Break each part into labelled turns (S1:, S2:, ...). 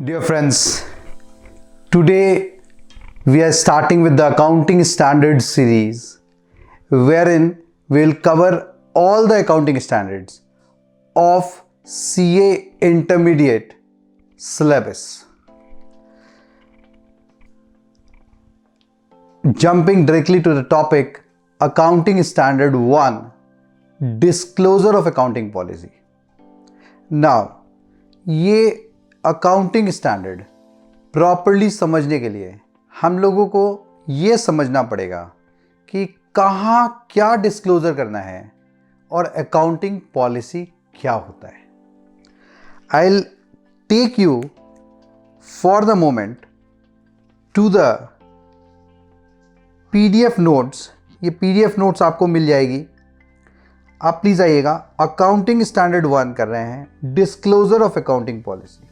S1: Dear friends, today we are starting with the Accounting Standards series, wherein we will cover all the accounting standards of CA Intermediate syllabus. Jumping directly to the topic, Accounting Standard 1, Disclosure of Accounting Policy. Now, ये accounting standard properly समझने के लिए हम लोगों को ये समझना पड़ेगा कि कहाँ क्या डिस्क्लोजर करना है और अकाउंटिंग पॉलिसी क्या होता है. I will take you for the moment to the PDF notes. ये PDF नोट्स आपको मिल जाएगी. आप प्लीज आइएगा. अकाउंटिंग स्टैंडर्ड 1 कर रहे हैं, disclosure of accounting policy.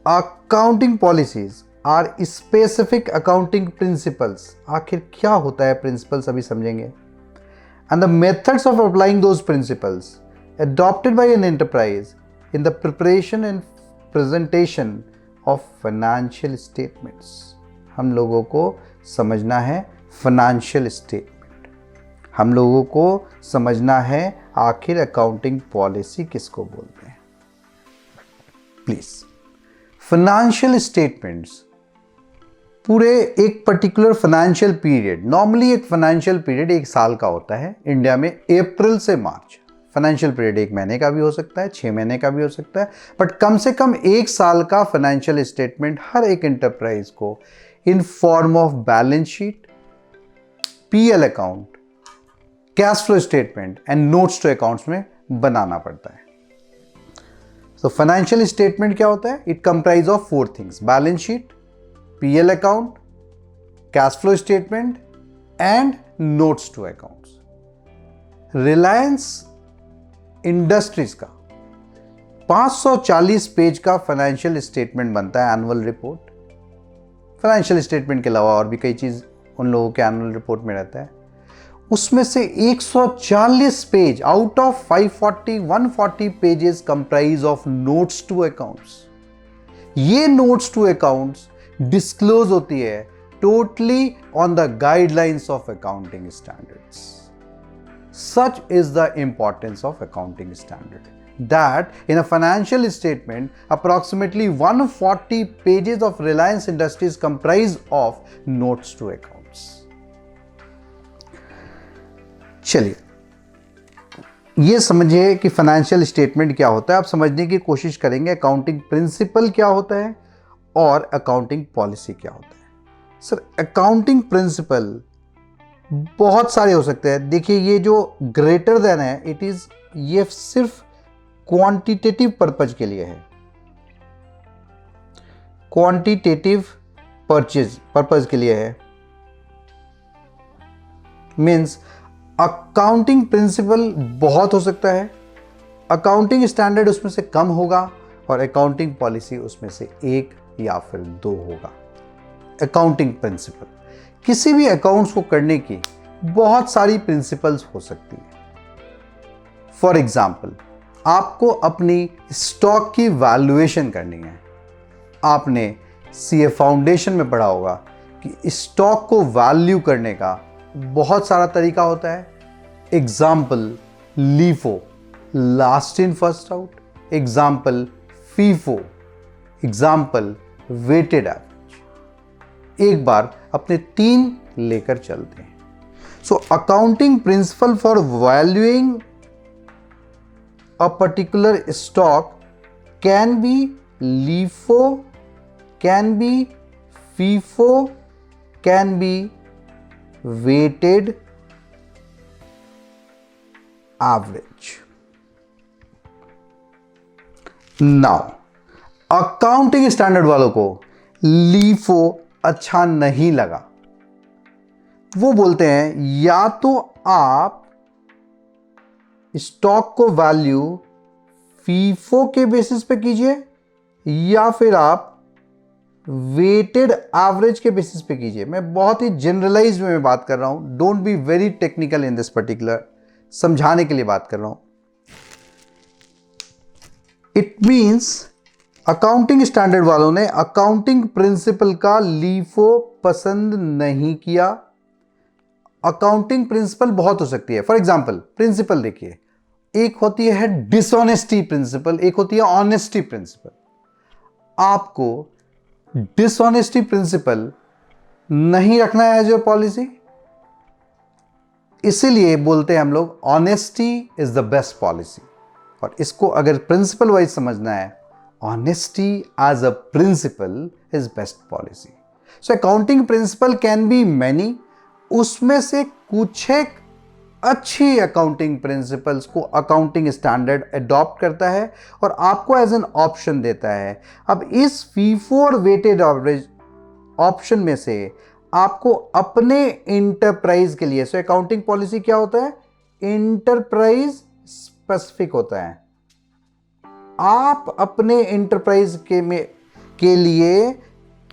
S1: Accounting policies are specific accounting principles. आखिर क्या होता है प्रिंसिपल्स अभी समझेंगे. And the methods of applying those principles adopted by an enterprise in the preparation and presentation of financial statements. हम लोगों को समझना है फाइनेंशियल स्टेटमेंट. हम लोगों को समझना है आखिर अकाउंटिंग पॉलिसी किसको बोलते हैं. प्लीज, फाइनेंशियल स्टेटमेंट्स पूरे एक पर्टिकुलर फाइनेंशियल पीरियड, नॉर्मली एक फाइनेंशियल पीरियड एक साल का होता है इंडिया में, अप्रैल से मार्च. फाइनेंशियल पीरियड एक महीने का भी हो सकता है, 6 महीने का भी हो सकता है, बट कम से कम एक साल का फाइनेंशियल स्टेटमेंट हर एक एंटरप्राइज को in form of balance sheet, PL account, cash flow statement and notes to accounts में बनाना पड़ता है. So financial statement क्या होता है? It comprise of 4 things: balance sheet, PL account, cash flow statement and notes to accounts. Reliance Industries का 540 page का financial statement बनता है, एनुअल रिपोर्ट. फाइनेंशियल स्टेटमेंट के अलावा और भी कई चीज उन लोगों के एनुअल रिपोर्ट में रहता है. उसमें से 140 page out of 140 pages comprise of notes to accounts. ये नोट्स टू अकाउंट्स डिस्क्लोज होती है totally on the guidelines of accounting standards. Such is the importance of accounting standard that in a financial statement approximately 140 pages of Reliance Industries comprise of notes to accounts. चलिए, ये समझिए कि financial statement क्या होता है. आप समझने की कोशिश करेंगे अकाउंटिंग प्रिंसिपल क्या होता है और अकाउंटिंग पॉलिसी क्या होता है. सर, अकाउंटिंग प्रिंसिपल बहुत सारे हो सकते हैं. देखिए, ये जो ग्रेटर देन है, इट इज, ये सिर्फ क्वांटिटेटिव पर्पज के लिए है. क्वांटिटेटिव पर्पज के लिए है. मीन्स अकाउंटिंग प्रिंसिपल बहुत हो सकता है, अकाउंटिंग स्टैंडर्ड उसमें से कम होगा और अकाउंटिंग पॉलिसी उसमें से 1 या फिर 2 होगा. अकाउंटिंग प्रिंसिपल, किसी भी अकाउंट्स को करने की बहुत सारी प्रिंसिपल्स हो सकती है. फॉर एग्जाम्पल, आपको अपनी स्टॉक की वैल्यूएशन करनी है. आपने CA फाउंडेशन में पढ़ा होगा कि स्टॉक को वैल्यू करने का बहुत सारा तरीका होता है. Example LIFO, last in first out. Example FIFO, example weighted average. एक बार अपने 3 लेकर चलते हैं. So accounting principle for valuing a particular stock can be LIFO, can be FIFO, can be weighted average. Now, accounting standard वालों को LIFO अच्छा नहीं लगा. वो बोलते हैं या तो आप स्टॉक को वैल्यू FIFO के बेसिस पे कीजिए या फिर आप वेटेड एवरेज के बेसिस पे कीजिए. मैं बहुत ही जनरलाइज्ड में बात कर रहा हूं. Don't be very technical in this particular. समझाने के लिए बात कर रहा हूं. इट मीन्स अकाउंटिंग स्टैंडर्ड वालों ने अकाउंटिंग प्रिंसिपल का लीफो पसंद नहीं किया। अकाउंटिंग प्रिंसिपल बहुत हो सकती है। फॉर एग्जाम्पल प्रिंसिपल देखिए, एक होती है डिसऑनेस्टी प्रिंसिपल, एक होती है ऑनेस्टी प्रिंसिपल। आपको डिसऑनेस्टी प्रिंसिपल नहीं रखना है एज योर पॉलिसी, इसीलिए बोलते हैं हम लोग honesty is the best policy. और इसको अगर प्रिंसिपल वाइज समझना है, honesty as a principle is best policy. So accounting principle can be many, उसमें से कुछ एक अच्छी अकाउंटिंग प्रिंसिपल्स को अकाउंटिंग स्टैंडर्ड अडॉप्ट करता है और आपको एज एन ऑप्शन देता है। अब इस फीफो और वेटेड एवरेज ऑप्शन में से आपको अपने इंटरप्राइज के लिए, सो अकाउंटिंग पॉलिसी क्या होता है, इंटरप्राइज स्पेसिफिक होता है। आप अपने इंटरप्राइज के लिए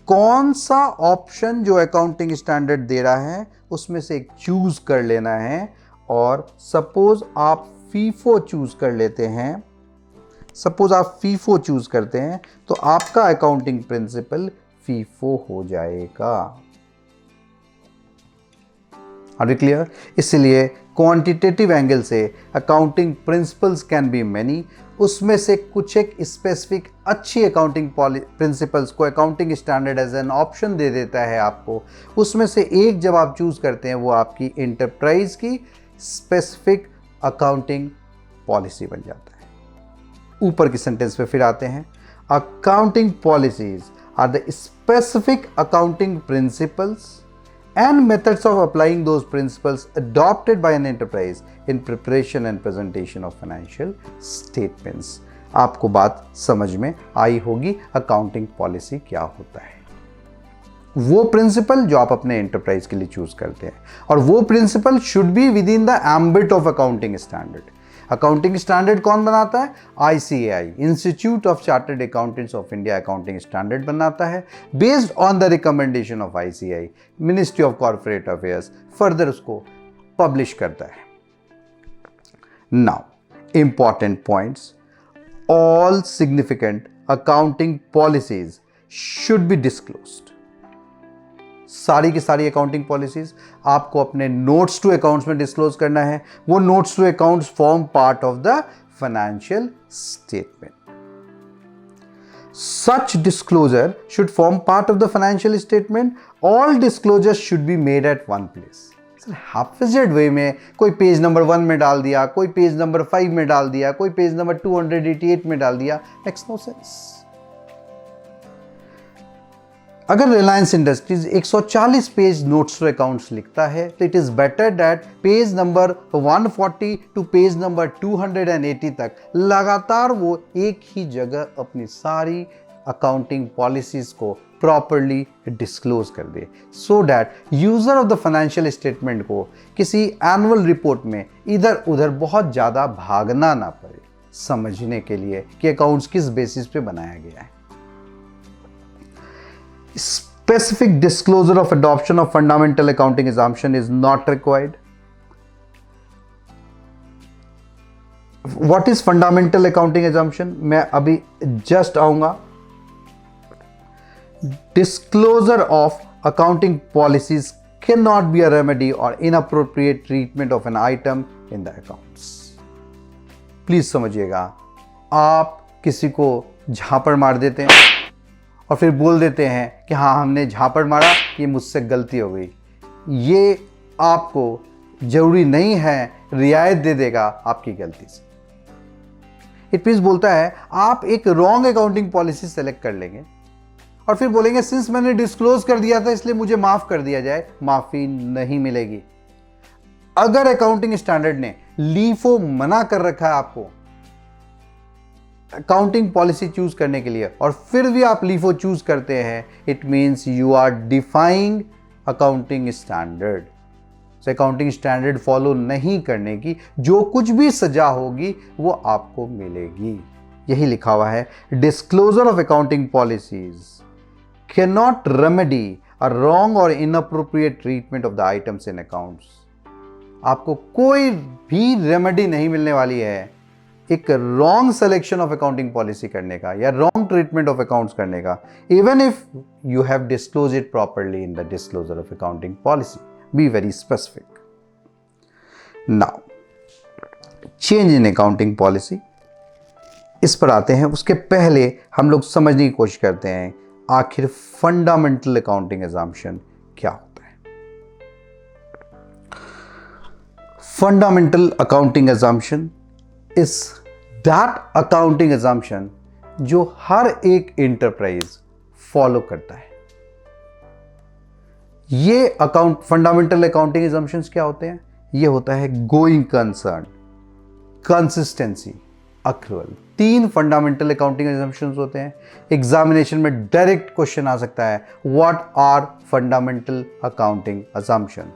S1: कौन सा ऑप्शन जो अकाउंटिंग स्टैंडर्ड दे रहा है उसमें से एक चूज कर लेना है। और सपोज आप फीफो चूज कर लेते हैं, सपोज आप फीफो चूज करते हैं तो आपका अकाउंटिंग प्रिंसिपल फीफो हो जाएगा। Are we clear? इसलिए क्वांटिटेटिव एंगल से accounting principles can be many, उसमें से कुछ एक स्पेसिफिक अच्छी अकाउंटिंग प्रिंसिपल्स को accounting standard as an option दे देता है आपको। उसमें से एक जब आप चूज करते हैं वो आपकी इंटरप्राइज की स्पेसिफिक अकाउंटिंग पॉलिसी बन जाता है। ऊपर की सेंटेंस पे फिर आते हैं, accounting policies are the specific accounting principles and methods of applying those principles adopted by an enterprise in preparation and presentation of financial statements। आपको बात समझ में आई होगी अकाउंटिंग पॉलिसी क्या होता है। वो प्रिंसिपल जो आप अपने एंटरप्राइज के लिए चूज करते हैं, और वो principle should be within the ambit of accounting standard. Accounting standard कौन बनाता है? ICAI, institute of chartered accountants of India accounting standard बनाता है based on the recommendation of ICAI, ministry of corporate affairs further उसको publish करता है। Now important points, all significant accounting policies should be disclosed. सारी की सारी accounting policies आपको अपने नोट्स टू अकाउंट्स में डिस्क्लोज करना है। वो notes to accounts form part of the financial statement. Such disclosure should form part of the financial statement. All disclosures should be made at one place. हाफिजेड वे में कोई page number 1 में डाल दिया, कोई पेज नंबर 5 में डाल दिया, कोई पेज नंबर 288 में डाल दिया, मेक्स नो सेंस। अगर Reliance Industries 140 page notes to accounts लिखता है तो it is better that page number 140 to page number 280 तक लगातार वो एक ही जगह अपनी सारी अकाउंटिंग पॉलिसीज को प्रॉपरली डिस्क्लोज कर दे, so that user of the financial statement को किसी एनुअल रिपोर्ट में इधर उधर बहुत ज़्यादा भागना ना पड़े समझने के लिए कि अकाउंट्स किस बेसिस पे बनाया गया है। Specific disclosure of adoption of fundamental accounting assumption is not required. What is fundamental accounting assumption? मैं अभी just आऊंगा। Disclosure of accounting policies cannot be a remedy or inappropriate treatment of an item in the accounts. Please समझिएगा, आप किसी को झापड़ मार देते हैं और फिर बोल देते हैं कि हाँ हमने झापड़ मारा, ये मुझसे गलती हो गई, ये आपको जरूरी नहीं है रियायत दे देगा आपकी गलती से। इट मींस बोलता है आप एक रॉन्ग अकाउंटिंग पॉलिसी सेलेक्ट कर लेंगे और फिर बोलेंगे सिंस मैंने डिस्क्लोज कर दिया था इसलिए मुझे माफ कर दिया जाए, माफी नहीं मिलेगी। अगर अकाउंटिंग स्टैंडर्ड ने लीफो मना कर रखा है आपको अकाउंटिंग पॉलिसी चूज करने के लिए और फिर भी आप लीफो चूज करते हैं, it means you are defying accounting standard. Accounting standard follow नहीं करने की जो कुछ भी सजा होगी वो आपको मिलेगी। यही लिखा हुआ है, disclosure of accounting policies can not remedy a wrong और inappropriate treatment of the items in accounts. आपको कोई भी रेमेडी नहीं मिलने वाली है एक wrong selection of accounting policy करने का या रॉन्ग ट्रीटमेंट ऑफ अकाउंट्स करने का, even if you have disclose it properly in the disclosure of accounting policy. Be very specific. Now change in accounting policy, इस पर आते हैं. उसके पहले हम लोग समझने की कोशिश करते हैं आखिर फंडामेंटल अकाउंटिंग असम्पशन क्या होता है. Fundamental accounting assumption is that accounting assumption जो हर एक इंटरप्राइज फॉलो करता है. ये फंडामेंटल अकाउंटिंग असम्पशंस क्या होते हैं? ये होता है going concern, consistency, accrual. 3 fundamental accounting assumptions होते हैं. एग्जामिनेशन में डायरेक्ट क्वेश्चन आ सकता है, what are fundamental accounting assumption.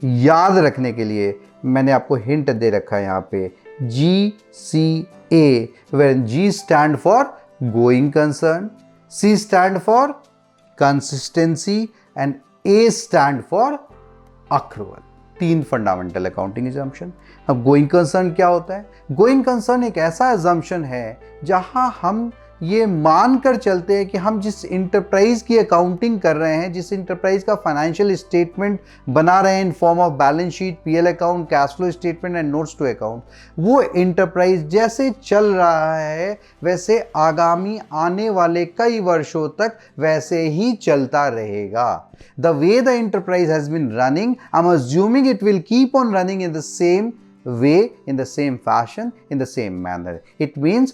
S1: याद रखने के लिए मैंने आपको हिंट दे रखा है यहां पे, GCA, where G stand for going concern, C stand for consistency and A stand for accrual. 3 fundamental accounting assumption. अब गोइंग कंसर्न क्या होता है? गोइंग कंसर्न एक ऐसा असम्पशन है जहां हम ये मानकर चलते हैं कि हम जिस इंटरप्राइज की अकाउंटिंग कर रहे हैं, जिस इंटरप्राइज का फाइनेंशियल स्टेटमेंट बना रहे हैं in form of balance sheet, PL account, cash flow statement and notes to account, वो इंटरप्राइज जैसे चल रहा है वैसे आगामी आने वाले कई वर्षों तक वैसे ही चलता रहेगा. The way the enterprise has been running, I'm assuming it will keep on running in the same way, in the same fashion, in the same manner. It means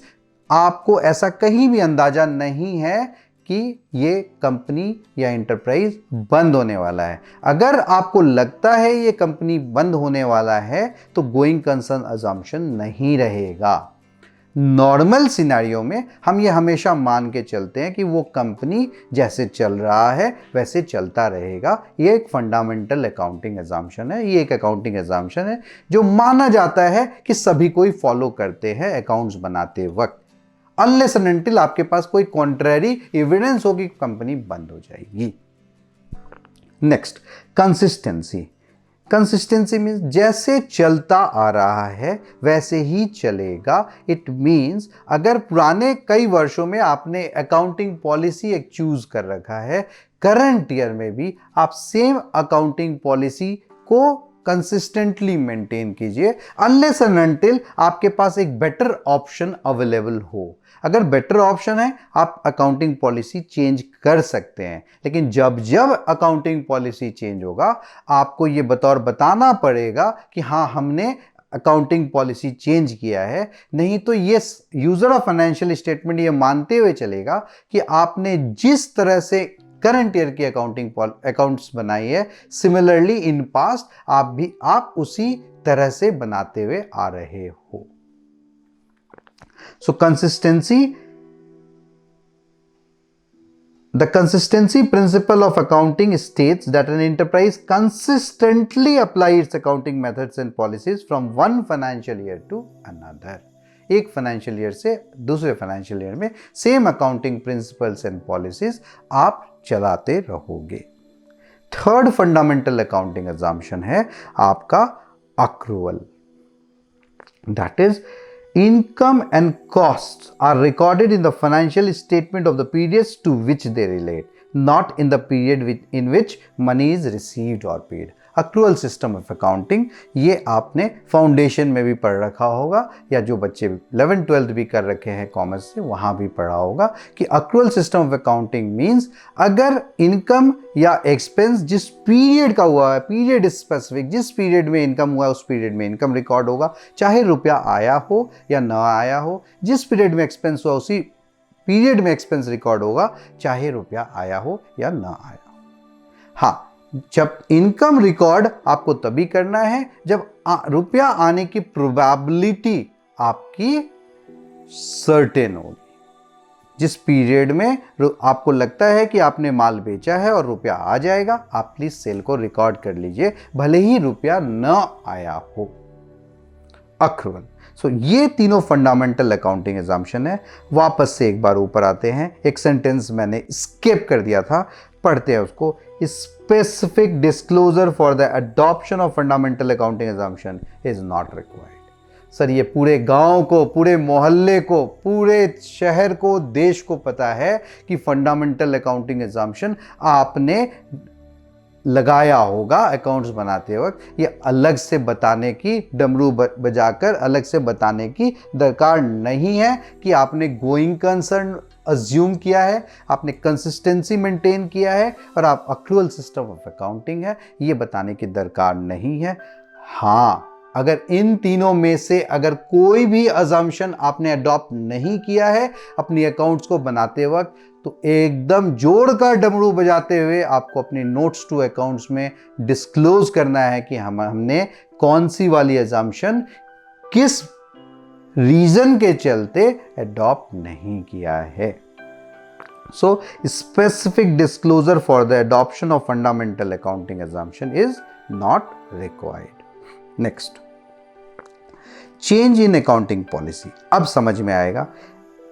S1: आपको ऐसा कहीं भी अंदाजा नहीं है कि ये कंपनी या इंटरप्राइज बंद होने वाला है. अगर आपको लगता है ये कंपनी बंद होने वाला है तो गोइंग कंसर्न असम्पशन नहीं रहेगा. नॉर्मल सिनेरियो में हम ये हमेशा मान के चलते हैं कि वो कंपनी जैसे चल रहा है वैसे चलता रहेगा. ये एक फंडामेंटल अकाउंटिंग असम्पशन है. ये एक अकाउंटिंग असम्पशन है जो माना जाता है कि सभी कोई फॉलो करते हैं अकाउंट्स बनाते वक्त, अनलेस एंड अनटिल आपके पास कोई कॉन्ट्रैरी एविडेंस हो कि कंपनी बंद हो जाएगी. Next, consistency. कंसिस्टेंसी मीन्स जैसे चलता आ रहा है वैसे ही चलेगा. इट मीन्स अगर पुराने कई वर्षों में आपने अकाउंटिंग पॉलिसी एक चूज कर रखा है, करंट ईयर में भी आप सेम अकाउंटिंग पॉलिसी को कंसिस्टेंटली मेंटेन कीजिए, अनलेस एंड अनटिल आपके पास एक बेटर ऑप्शन अवेलेबल हो. अगर बेटर ऑप्शन है आप अकाउंटिंग पॉलिसी चेंज कर सकते हैं, लेकिन जब जब अकाउंटिंग पॉलिसी चेंज होगा आपको ये बतौर बताना पड़ेगा कि हाँ हमने अकाउंटिंग पॉलिसी चेंज किया है. नहीं तो ये यूजर ऑफ फाइनेंशियल स्टेटमेंट ये मानते हुए चलेगा कि आपने जिस तरह से करंट ईयर की अकाउंट्स बनाई है, सिमिलरली इन पास्ट आप उसी तरह से बनाते हुए आ रहे हो. So the consistency principle of accounting states that an enterprise consistently applies its accounting methods and policies from one financial year to another. एक फाइनेंशियल ईयर से दूसरे फाइनेंशियल ईयर में same accounting principles and policies आप चलाते रहोगे. Third fundamental accounting assumption है आपका accrual. That is income and costs are recorded in the financial statement of the periods to which they relate, not in the period in which money is received or paid. Accrual system of accounting, ये आपने foundation में भी पढ़ रखा होगा या जो बच्चे 11th 12th भी कर रखे हैं कॉमर्स से वहाँ भी पढ़ा होगा कि accrual system of accounting means अगर इनकम या एक्सपेंस जिस पीरियड का हुआ है, पीरियड स्पेसिफिक, जिस पीरियड में इनकम हुआ है उस पीरियड में इनकम रिकॉर्ड होगा, चाहे रुपया आया हो या ना आया हो. जिस पीरियड में एक्सपेंस हुआ उसी पीरियड में एक्सपेंस रिकॉर्ड होगा, चाहे रुपया आया हो या ना आया हो. हाँ, जब इनकम रिकॉर्ड आपको तभी करना है जब रुपया आने की प्रोबेबिलिटी आपकी सर्टेन होगी. जिस पीरियड में आपको लगता है कि आपने माल बेचा है और रुपया आ जाएगा, आप प्लीज सेल को रिकॉर्ड कर लीजिए भले ही रुपया न आया हो. अक्रूवल. सो ये तीनों फंडामेंटल अकाउंटिंग असम्पशन है. वापस से एक बार ऊपर आते हैं. एक सेंटेंस मैंने स्किप कर दिया था, पढ़ते हैं उसको. specific disclosure for the adoption of fundamental accounting assumption is not required. Sir ये पूरे गांव को, पूरे मोहल्ले को, पूरे शहर को, देश को पता है कि फंडामेंटल अकाउंटिंग एग्जाम्पशन आपने लगाया होगा अकाउंट्स बनाते वक्त। ये अलग से बताने की, डमरू बजाकर अलग से बताने की दरकार नहीं है कि आपने गोइंग कंसर्न अज्यूम किया है, आपने कंसिस्टेंसी मेंटेन किया है और आप अक्रूअल सिस्टम ऑफ अकाउंटिंग है, ये बताने की दरकार नहीं है। हाँ, अगर इन तीनों में से अगर कोई भी अजम्पशन आपने अडॉप्ट नहीं किया है अपनी अकाउंट्स को बनाते वक्त, तो एकदम जोड़कर डमरू बजाते हुए आपको अपने नोट्स टू अकाउंट्स में डिस्क्लोज करना है कि हमने कौन सी वाली अजम्पशन किस रीजन के चलते अडॉप्ट नहीं किया है। So specific disclosure for the adoption of fundamental accounting assumption is not required. Next, change in accounting policy. अब समझ में आएगा,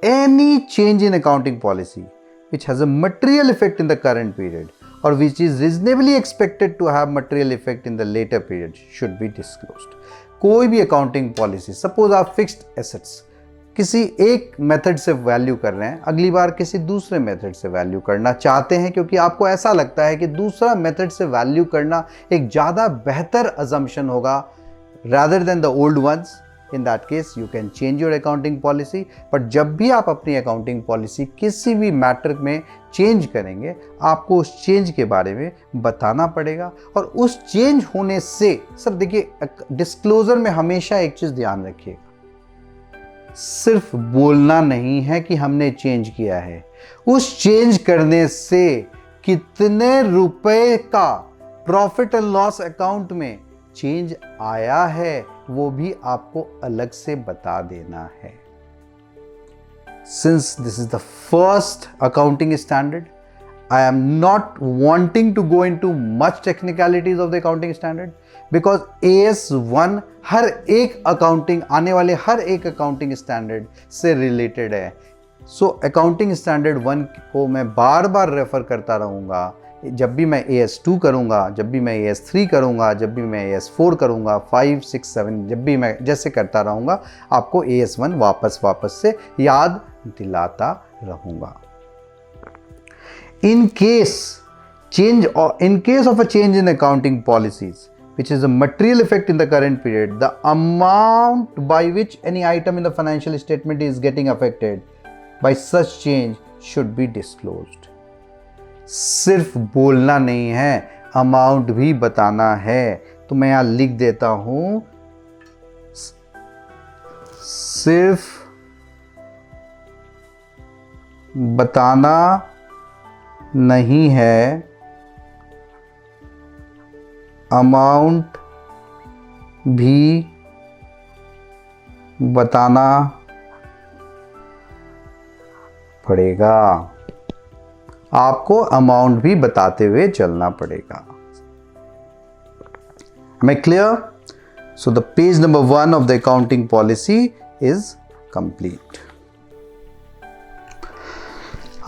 S1: any change in accounting policy which has a material effect in the current period or which is reasonably expected to have material effect in the later period should be disclosed। कोई भी accounting policy, suppose आप fixed assets किसी एक method से value कर रहे हैं, अगली बार किसी दूसरे मेथड से वैल्यू करना चाहते हैं क्योंकि आपको ऐसा लगता है कि दूसरा मेथड से वैल्यू करना एक ज़्यादा बेहतर अजम्पशन होगा rather than the old ones, in that case you can change your accounting policy। but जब भी आप अपनी अकाउंटिंग पॉलिसी किसी भी मैटर में चेंज करेंगे, आपको उस चेंज के बारे में बताना पड़ेगा। और उस चेंज होने से, सर देखिए, डिस्क्लोजर में हमेशा एक चीज़ ध्यान रखिएगा, सिर्फ बोलना नहीं है कि हमने चेंज किया है, उस चेंज करने से कितने रुपए का प्रॉफिट एंड लॉस अकाउंट में चेंज आया है वो भी आपको अलग से बता देना है। Since this is the first accounting standard, I am not wanting to go into much technicalities of the accounting standard because AS1 हर एक अकाउंटिंग, आने वाले हर एक अकाउंटिंग स्टैंडर्ड से रिलेटेड है। सो अकाउंटिंग स्टैंडर्ड 1 को मैं बार बार रेफर करता रहूँगा। जब भी मैं AS2 करूँगा, जब भी मैं AS3 करूँगा, जब भी मैं AS4 करूँगा, 5, 6, 7, जब भी मैं जैसे करता रहूँगा, आपको AS1 वापस से याद दिलाता रहूँगा। In case of a change in accounting policies which is a material effect in the current period, the amount by which any item in the financial statement is getting affected by such change should be disclosed। सिर्फ बोलना नहीं है, amount भी बताना है। तो मैं यहां लिख देता हूं, सिर्फ बताना नहीं है, अमाउंट भी बताना पड़ेगा। आपको अमाउंट भी बताते हुए चलना पड़ेगा। Am I clear? So the page number 1 of the accounting policy is complete।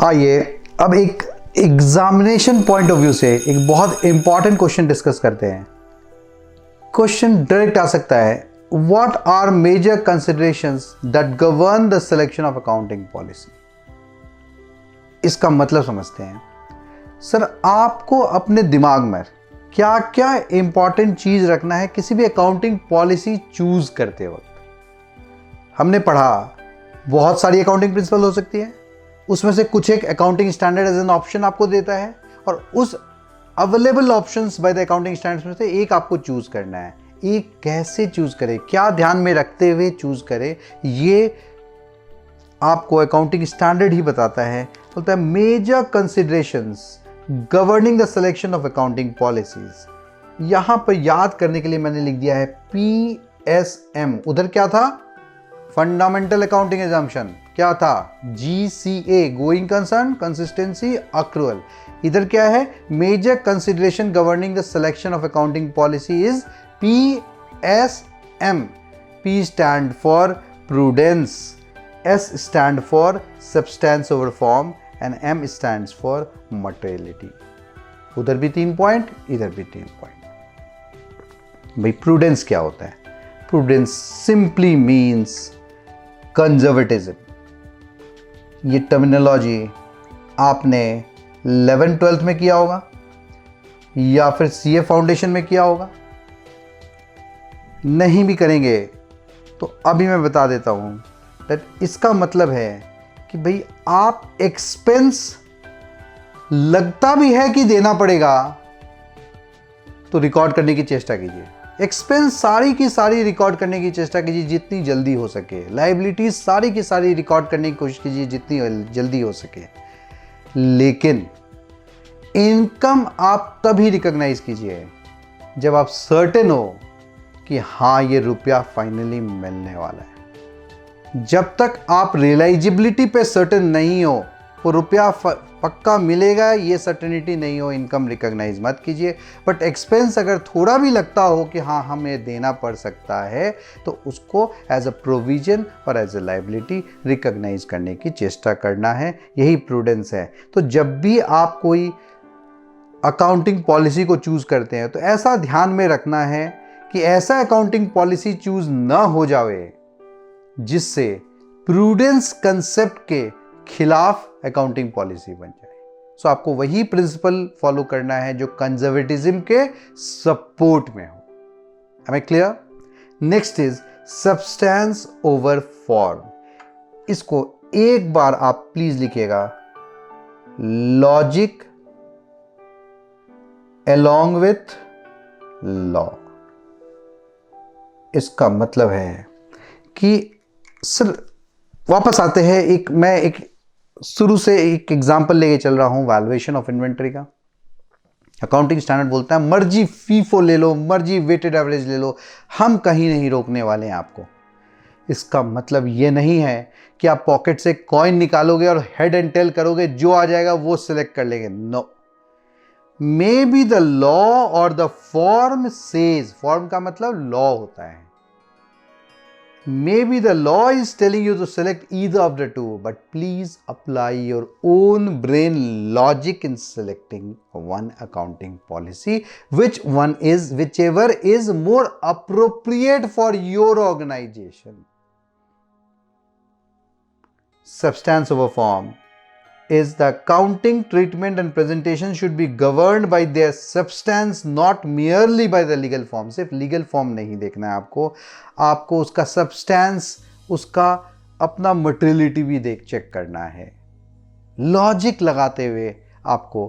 S1: आइए अब एक एग्जामिनेशन पॉइंट ऑफ व्यू से एक बहुत इंपॉर्टेंट क्वेश्चन डिस्कस करते हैं। क्वेश्चन डायरेक्ट आ सकता है, what are major considerations that govern the selection of accounting policy. इसका मतलब समझते हैं। सर आपको अपने दिमाग में क्या क्या इंपॉर्टेंट चीज रखना है किसी भी अकाउंटिंग पॉलिसी चूज करते वक्त। हमने पढ़ा बहुत सारी अकाउंटिंग प्रिंसिपल हो सकती है, उसमें से कुछ एक accounting standard as an option आपको देता है और उस available options by the accounting standards में से एक आपको चूज करना है। एक कैसे चूज करें, क्या ध्यान में रखते हुए चूज करें, ये आपको अकाउंटिंग स्टैंडर्ड ही बताता है। बोलता है major considerations governing the selection of accounting policies. यहां पर याद करने के लिए मैंने लिख दिया है PSM। उधर क्या था, फंडामेंटल अकाउंटिंग एजम्पशन, क्या था GCA, going concern, consistency, accrual. इधर क्या है, major consideration governing the selection of accounting policy is PSM। P stand for prudence, S stand for substance over form and M stands for materiality। उधर भी 3 point, इधर भी 3 point. भाई prudence क्या होता है, प्रूडेंस सिंपली मीन्स कंजर्वेटिज्म। ये terminology आपने 11th-12th में किया होगा या फिर सीए फाउंडेशन में किया होगा। नहीं भी करेंगे तो अभी मैं बता देता हूं दैट इसका मतलब है कि भाई आप एक्सपेंस लगता भी है कि देना पड़ेगा तो रिकॉर्ड करने की चेष्टा कीजिए। एक्सपेंस सारी की सारी रिकॉर्ड करने की चेष्टा कीजिए जितनी जल्दी हो सके। लायबिलिटीज सारी की सारी रिकॉर्ड करने की कोशिश कीजिए जितनी जल्दी हो सके। लेकिन इनकम आप तभी रिकॉग्नाइज कीजिए जब आप सर्टेन हो कि हाँ ये रुपया फाइनली मिलने वाला है। जब तक आप रियलाइजिबिलिटी पे सर्टेन नहीं हो, वो रुपया पक्का मिलेगा ये सर्टेनिटी नहीं हो, इनकम रिकॉग्नाइज मत कीजिए। बट एक्सपेंस अगर थोड़ा भी लगता हो कि हाँ हमें देना पड़ सकता है तो उसको एज अ प्रोविजन और एज अ लायबिलिटी रिकॉग्नाइज करने की चेष्टा करना है। यही प्रूडेंस है। तो जब भी आप कोई अकाउंटिंग पॉलिसी को चूज करते हैं तो ऐसा ध्यान में रखना है कि ऐसा अकाउंटिंग पॉलिसी चूज ना हो जाए जिससे प्रूडेंस कंसेप्ट के खिलाफ अकाउंटिंग पॉलिसी बन जाए। सो आपको वही प्रिंसिपल फॉलो करना है जो कंजर्वेटिज्म के सपोर्ट में हो। Am I clear? Next is substance over form. इसको एक बार आप प्लीज लिखिएगा, लॉजिक along with लॉ। इसका मतलब है कि सर वापस आते हैं, मैं एक शुरू से एक एग्जांपल लेके चल रहा हूं वैल्यूएशन ऑफ इन्वेंट्री का। अकाउंटिंग स्टैंडर्ड बोलता है मर्जी फीफो ले लो, मर्जी वेटेड एवरेज ले लो, हम कहीं नहीं रोकने वाले हैं आपको। इसका मतलब ये नहीं है कि आप पॉकेट से कॉइन निकालोगे और हेड एंड टेल करोगे, जो आ जाएगा वो सिलेक्ट कर लेंगे। No, maybe the law और द फॉर्म सेज, फॉर्म का मतलब लॉ होता है, maybe the law is telling you to select either of the two, but please apply your own brain logic in selecting one accounting policy, whichever is more appropriate for your organization. Substance over form is the accounting treatment and presentation should be governed by their substance, not merely by the legal form. सिर्फ legal form नहीं देखना है आपको उसका substance, उसका अपना materiality भी check करना है। लॉजिक लगाते हुए आपको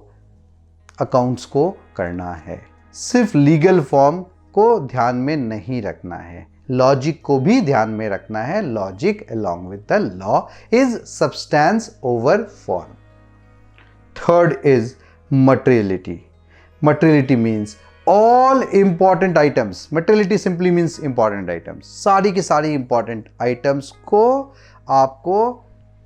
S1: अकाउंट्स को करना है, सिर्फ लीगल फॉर्म को ध्यान में नहीं रखना है, लॉजिक को भी ध्यान में रखना है। Logic along with the law is substance over form. Third is materiality. Materiality means all important items. Materiality simply means important items. सारी की सारी important items को आपको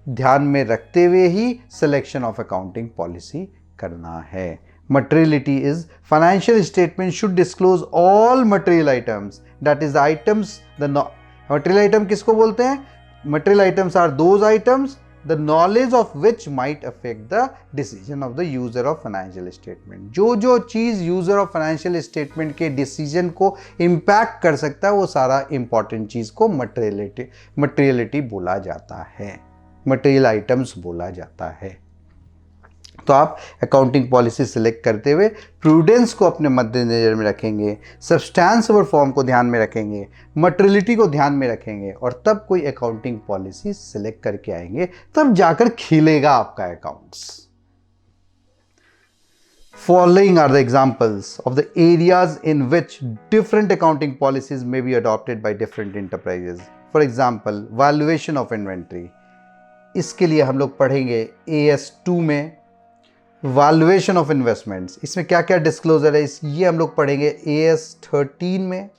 S1: ध्यान में रखते हुए ही selection of accounting policy करना है। Materiality is financial statement should disclose all material items. That is the items, material item किसको बोलते हैं? Material items are those items the knowledge of which might affect the decision of the user of financial statement. जो चीज user of financial statement के decision को impact कर सकता है वो सारा इंपॉर्टेंट चीज को मटेरियलिटी बोला जाता है, मटेरियल आइटम्स बोला जाता है। तो आप अकाउंटिंग पॉलिसी सिलेक्ट करते हुए प्रूडेंस को अपने मद्देनजर में रखेंगे, सब्सटेंस ओवर फॉर्म को ध्यान में रखेंगे, मटेरियलिटी को ध्यान में रखेंगे और तब कोई अकाउंटिंग पॉलिसी सिलेक्ट करके आएंगे, तब जाकर खिलेगा आपका accounts. Following are the examples of the areas in which different accounting policies may be adopted by different enterprises. For example, valuation of inventory. इसके लिए हम लोग पढ़ेंगे AS2 में वैल्यूएशन ऑफ इन्वेस्टमेंट्स, इसमें क्या क्या डिस्क्लोजर है ये हम लोग पढ़ेंगे AS13 में।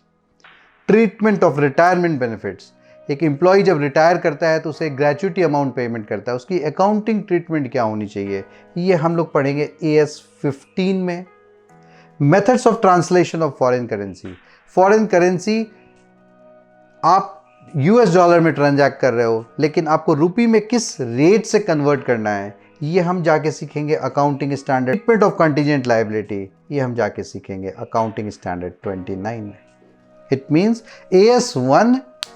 S1: ट्रीटमेंट ऑफ रिटायरमेंट बेनिफिट्स, एक एम्प्लॉय जब रिटायर करता है तो उसे ग्रेच्युटी अमाउंट पेमेंट करता है, उसकी अकाउंटिंग ट्रीटमेंट क्या होनी चाहिए ये हम लोग पढ़ेंगे AS15 में। Methods of translation of foreign currency, foreign currency आप US डॉलर में ट्रांजैक्ट कर रहे हो लेकिन आपको रुपी में किस रेट से कन्वर्ट करना है ये हम जाके सीखेंगे accounting standard. Treatment of contingent liability ये हम जाके सीखेंगे अकाउंटिंग स्टैंडर्ड 29 में। It means AS1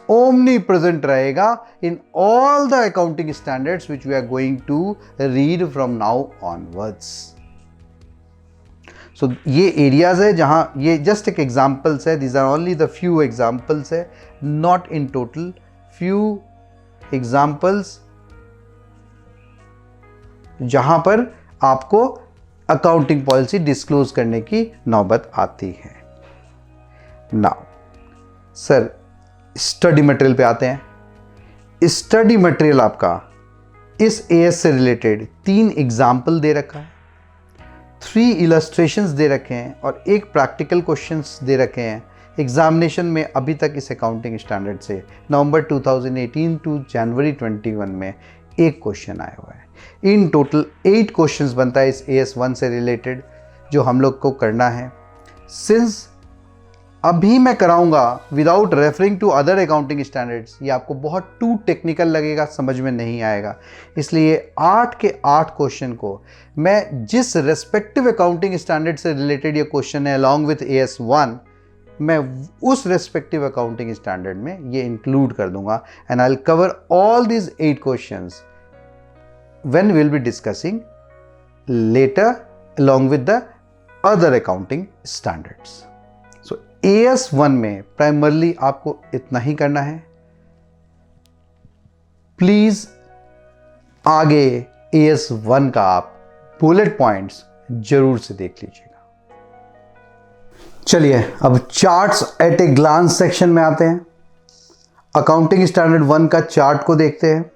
S1: omnipresent रहेगा in all the accounting standards which we are going to read from now onwards. So ये एरियाज है जहां ये जस्ट एक एग्जाम्पल्स है, these are only the few examples है, not in total, few examples जहां पर आपको अकाउंटिंग पॉलिसी डिस्क्लोज करने की नौबत आती है. नाउ सर स्टडी मटेरियल पे आते हैं. स्टडी मटेरियल आपका इस AS से रिलेटेड 3 एग्जाम्पल दे रखा है, 3 इलस्ट्रेशंस दे रखे हैं और एक प्रैक्टिकल क्वेश्चंस दे रखे हैं. एग्जामिनेशन में अभी तक इस अकाउंटिंग स्टैंडर्ड से नवंबर 2018 टू जनवरी 21 में एक क्वेश्चन आया हुआ है. इन टोटल 8 क्वेश्चंस बनता है इस AS1 से रिलेटेड जो हम लोग को करना है. सिंस अभी मैं कराऊंगा without referring to other accounting standards, ये आपको बहुत टू टेक्निकल लगेगा, समझ में नहीं आएगा. इसलिए 8 के 8 क्वेश्चन को मैं जिस रेस्पेक्टिव अकाउंटिंग स्टैंडर्ड से रिलेटेड ये क्वेश्चन है अलॉन्ग विथ AS1, मैं उस रेस्पेक्टिव अकाउंटिंग स्टैंडर्ड में ये इंक्लूड कर दूंगा. And I will cover all these 8 questions when we will be discussing later along with the other accounting standards. AS1 में प्राइमरली आपको इतना ही करना है. प्लीज आगे AS1 का आप बुलेट पॉइंट्स जरूर से देख लीजिएगा. चलिए अब charts at a glance section में आते हैं. अकाउंटिंग स्टैंडर्ड 1 का चार्ट को देखते हैं.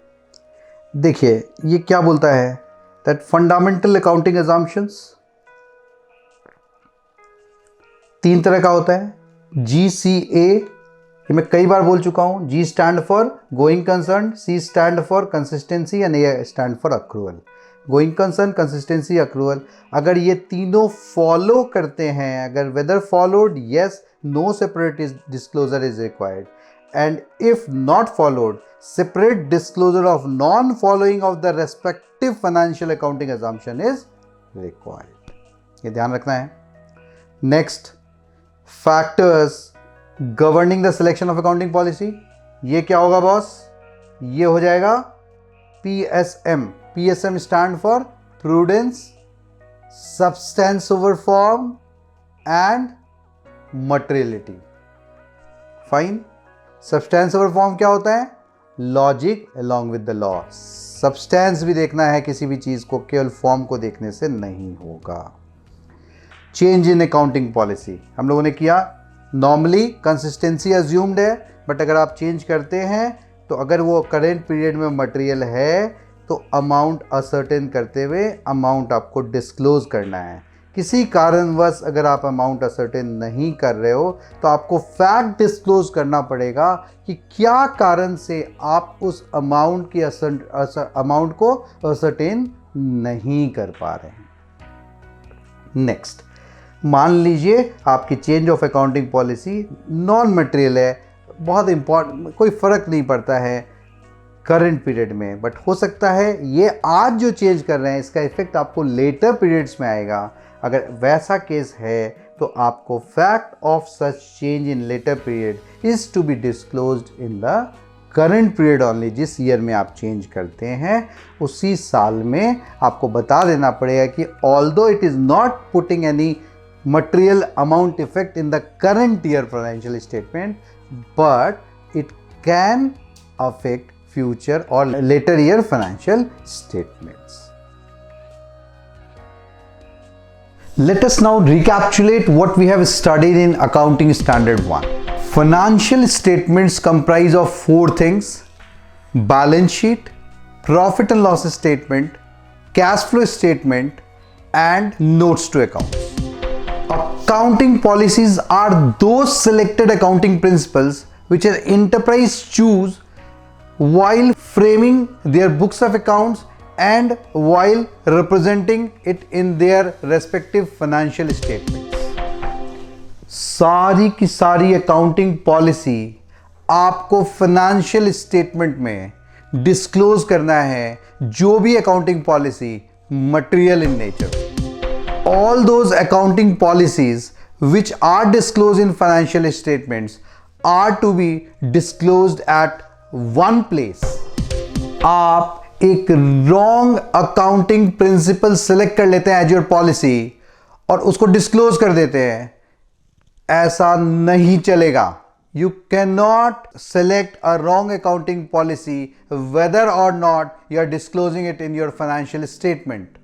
S1: देखिए ये क्या बोलता है, दैट फंडामेंटल अकाउंटिंग असम्पशंस 3 तरह का होता है. GCA, ये मैं कई बार बोल चुका हूं. G stand for going concern, C stand for consistency and A stand for accrual. Going concern, consistency, accrual, अगर ये तीनों फॉलो करते हैं, अगर whether followed, yes, no separate disclosure is required, and if not followed, separate disclosure of non following of the respective financial accounting assumption is required. ये ध्यान रखना है. Next, factors governing the selection of accounting policy. ये क्या होगा boss? ये हो जाएगा PSM. PSM stand for prudence, substance over form and materiality. Fine. Substance over form क्या होता है? Logic along with the law. Substance भी देखना है किसी भी चीज को, केवल फॉर्म को देखने से नहीं होगा. चेंज इन अकाउंटिंग पॉलिसी हम लोगों ने किया. नॉर्मली कंसिस्टेंसी अज्यूम्ड है, बट अगर आप चेंज करते हैं तो अगर वो करेंट पीरियड में मटेरियल है तो अमाउंट असर्टेन करते हुए अमाउंट आपको डिस्क्लोज करना है. किसी कारणवश अगर आप अमाउंट असर्टेन नहीं कर रहे हो तो आपको फैक्ट डिस्क्लोज करना पड़ेगा कि क्या कारण से आप उस अमाउंट की अमाउंट को असर्टेन नहीं कर पा रहे हैं. नेक्स्ट, मान लीजिए आपकी change of accounting policy non material है, बहुत इंपॉर्टेंट, कोई फ़र्क नहीं पड़ता है करंट पीरियड में, बट हो सकता है ये आज जो चेंज कर रहे हैं इसका इफेक्ट आपको लेटर पीरियड्स में आएगा. अगर वैसा केस है तो आपको fact of such change in later period is to be disclosed in the current period only. जिस ईयर में आप चेंज करते हैं उसी साल में आपको बता देना पड़ेगा कि although it is not putting any material amount effect in the current year financial statement, but it can affect future or later year financial statements. Let us now recapitulate what we have studied in Accounting Standard 1. Financial statements comprise of 4 things: balance sheet, profit and loss statement, cash flow statement, and notes to accounts. Accounting policies are those selected accounting principles which an enterprise choose while framing their books of accounts and while representing it in their respective financial statements. सारी की सारी accounting policy आपको financial statement में disclose करना है. जो भी accounting policy material in nature, all those accounting policies which are disclosed in financial statements are to be disclosed at one place. आप एक रॉन्ग अकाउंटिंग प्रिंसिपल सेलेक्ट कर लेते हैं एज योर पॉलिसी और उसको डिस्क्लोज कर देते हैं, ऐसा नहीं चलेगा. You cannot select a wrong accounting policy whether or not you are disclosing it in your financial statement.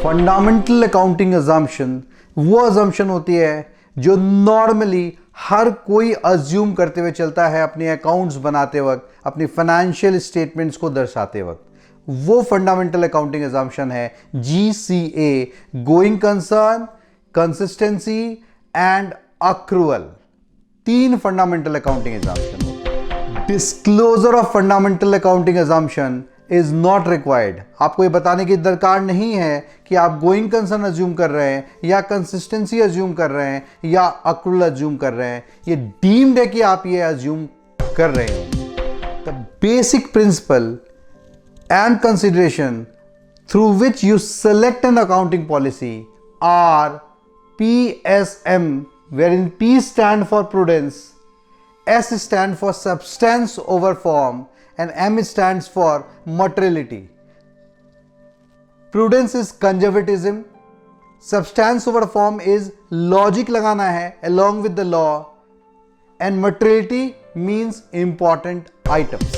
S1: Fundamental accounting assumption वो assumption होती है जो normally हर कोई assume करते हुए चलता है अपने accounts बनाते वक्त, अपनी financial statements को दर्शाते वक्त. वो fundamental accounting assumption है GCA, going concern, consistency and accrual. 3 fundamental accounting assumption होते हैं. Disclosure of fundamental accounting assumption is not required. आपको ये बताने की दरकार नहीं है कि आप गोइंग कंसर्न अज्यूम कर रहे हैं या कंसिस्टेंसी अज्यूम कर रहे हैं या अक्रूल अज्यूम कर रहे हैं. ये डीम्ड है कि आप ये अज्यूम कर रहे हैं. The basic principle and consideration through which you select an accounting policy are PSM, wherein P stand for prudence, S stand for substance over form, and M stands for materiality. Prudence is conservatism, substance over form is logic लगाना है along with the law, and materiality means important items.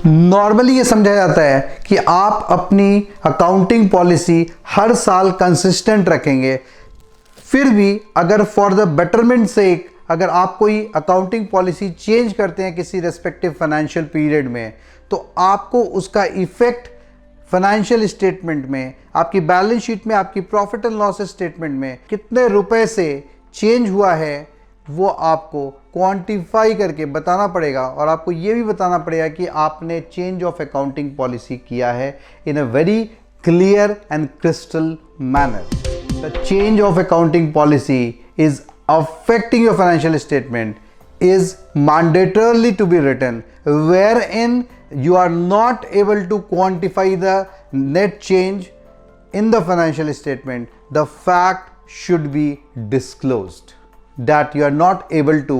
S1: Normally ये समझा जाता है कि आप अपनी accounting policy हर साल कंसिस्टेंट रखेंगे. फिर भी अगर फॉर द बेटरमेंट सेक अगर आप कोई अकाउंटिंग पॉलिसी चेंज करते हैं किसी रेस्पेक्टिव फाइनेंशियल पीरियड में, तो आपको उसका इफेक्ट फाइनेंशियल स्टेटमेंट में, आपकी बैलेंस शीट में, आपकी प्रॉफिट एंड लॉस स्टेटमेंट में कितने रुपए से चेंज हुआ है वो आपको क्वांटिफाई करके बताना पड़ेगा. और आपको ये भी बताना पड़ेगा कि आपने चेंज ऑफ अकाउंटिंग पॉलिसी किया है in a very clear and crystal manner. The change of accounting policy is affecting your financial statement is mandatorily to be written, wherein you are not able to quantify the net change in the financial statement. The fact should be disclosed that you are not able to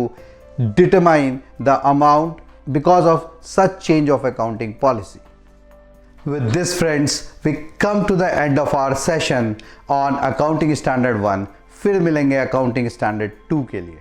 S1: determine the amount because of such change of accounting policy. With this, friends, we come to the end of our session on Accounting Standard 1. फिर मिलेंगे Accounting Standard 2 के लिए.